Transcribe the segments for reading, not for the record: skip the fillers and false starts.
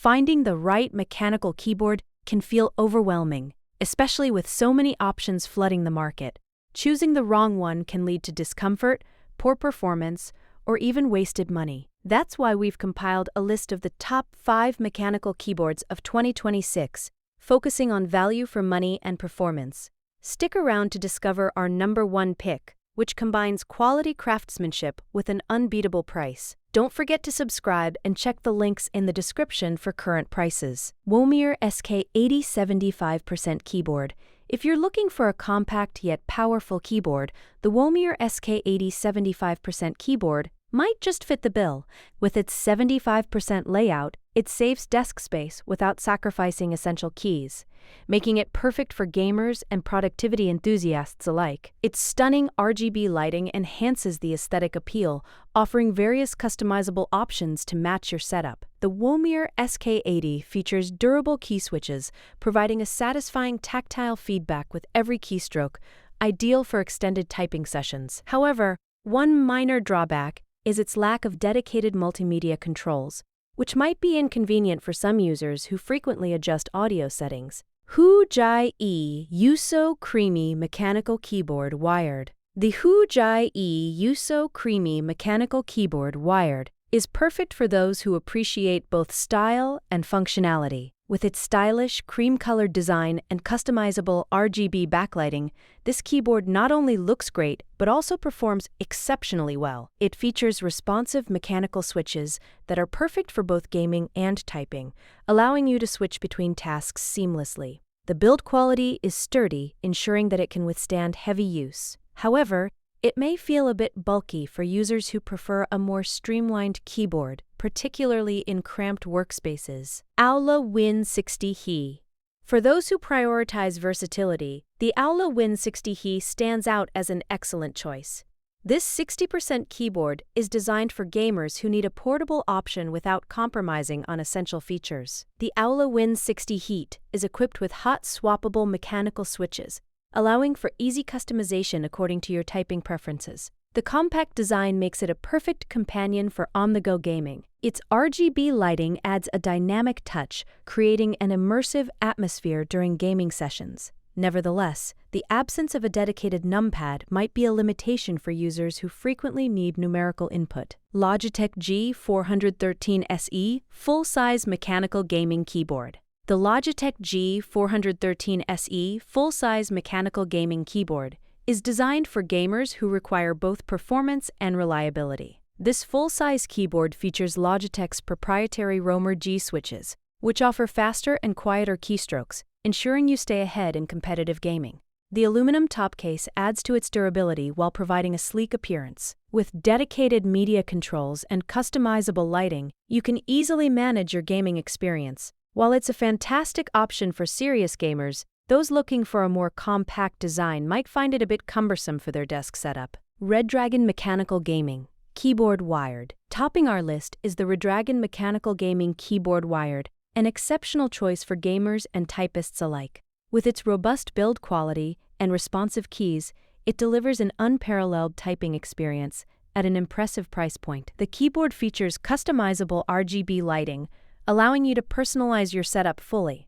Finding the right mechanical keyboard can feel overwhelming, especially with so many options flooding the market. Choosing the wrong one can lead to discomfort, poor performance, or even wasted money. That's why we've compiled a list of the top 5 mechanical keyboards of 2026, focusing on value for money and performance. Stick around to discover our number 1 pick, which combines quality craftsmanship with an unbeatable price. Don't forget to subscribe and check the links in the description for current prices. Womier SK80 75% keyboard. If you're looking for a compact yet powerful keyboard, the Womier SK80 75% keyboard might just fit the bill. With its 75% layout, it saves desk space without sacrificing essential keys, making it perfect for gamers and productivity enthusiasts alike. Its stunning RGB lighting enhances the aesthetic appeal, offering various customizable options to match your setup. The Womier SK80 features durable key switches, providing a satisfying tactile feedback with every keystroke, ideal for extended typing sessions. However, one minor drawback is its lack of dedicated multimedia controls, which might be inconvenient for some users who frequently adjust audio settings. Womier E-Yooso Creamy Mechanical Keyboard Wired. The Womier E-Yooso Creamy Mechanical Keyboard Wired is perfect for those who appreciate both style and functionality. With its stylish, cream-colored design and customizable RGB backlighting, this keyboard not only looks great, but also performs exceptionally well. It features responsive mechanical switches that are perfect for both gaming and typing, allowing you to switch between tasks seamlessly. The build quality is sturdy, ensuring that it can withstand heavy use. However, it may feel a bit bulky for users who prefer a more streamlined keyboard, particularly in cramped workspaces. Aula WIN60 HE. For those who prioritize versatility, the Aula WIN60 HE stands out as an excellent choice. This 60% keyboard is designed for gamers who need a portable option without compromising on essential features. The Aula WIN60 HE is equipped with hot swappable mechanical switches, allowing for easy customization according to your typing preferences. The compact design makes it a perfect companion for on-the-go gaming. Its RGB lighting adds a dynamic touch, creating an immersive atmosphere during gaming sessions. Nevertheless, the absence of a dedicated numpad might be a limitation for users who frequently need numerical input. Logitech G413 SE Full-Size Mechanical Gaming Keyboard. The Logitech G413 SE full-size mechanical gaming keyboard is designed for gamers who require both performance and reliability. This full-size keyboard features Logitech's proprietary Roamer G switches, which offer faster and quieter keystrokes, ensuring you stay ahead in competitive gaming. The aluminum top case adds to its durability while providing a sleek appearance. With dedicated media controls and customizable lighting, you can easily manage your gaming experience. While it's a fantastic option for serious gamers, those looking for a more compact design might find it a bit cumbersome for their desk setup. Redragon Mechanical Gaming Keyboard Wired. Topping our list is the Redragon Mechanical Gaming Keyboard Wired, an exceptional choice for gamers and typists alike. With its robust build quality and responsive keys, it delivers an unparalleled typing experience at an impressive price point. The keyboard features customizable RGB lighting, allowing you to personalize your setup fully.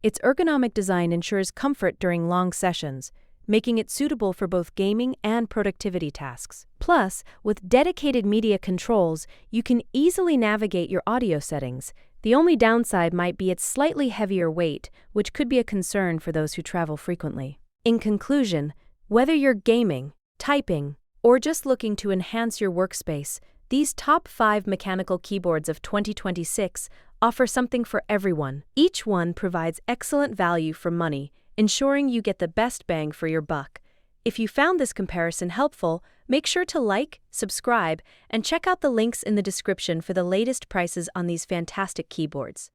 Its ergonomic design ensures comfort during long sessions, making it suitable for both gaming and productivity tasks. Plus, with dedicated media controls, you can easily navigate your audio settings. The only downside might be its slightly heavier weight, which could be a concern for those who travel frequently. In conclusion, whether you're gaming, typing, or just looking to enhance your workspace, these top 5 mechanical keyboards of 2026 offer something for everyone. Each one provides excellent value for money, ensuring you get the best bang for your buck. If you found this comparison helpful, make sure to like, subscribe, and check out the links in the description for the latest prices on these fantastic keyboards.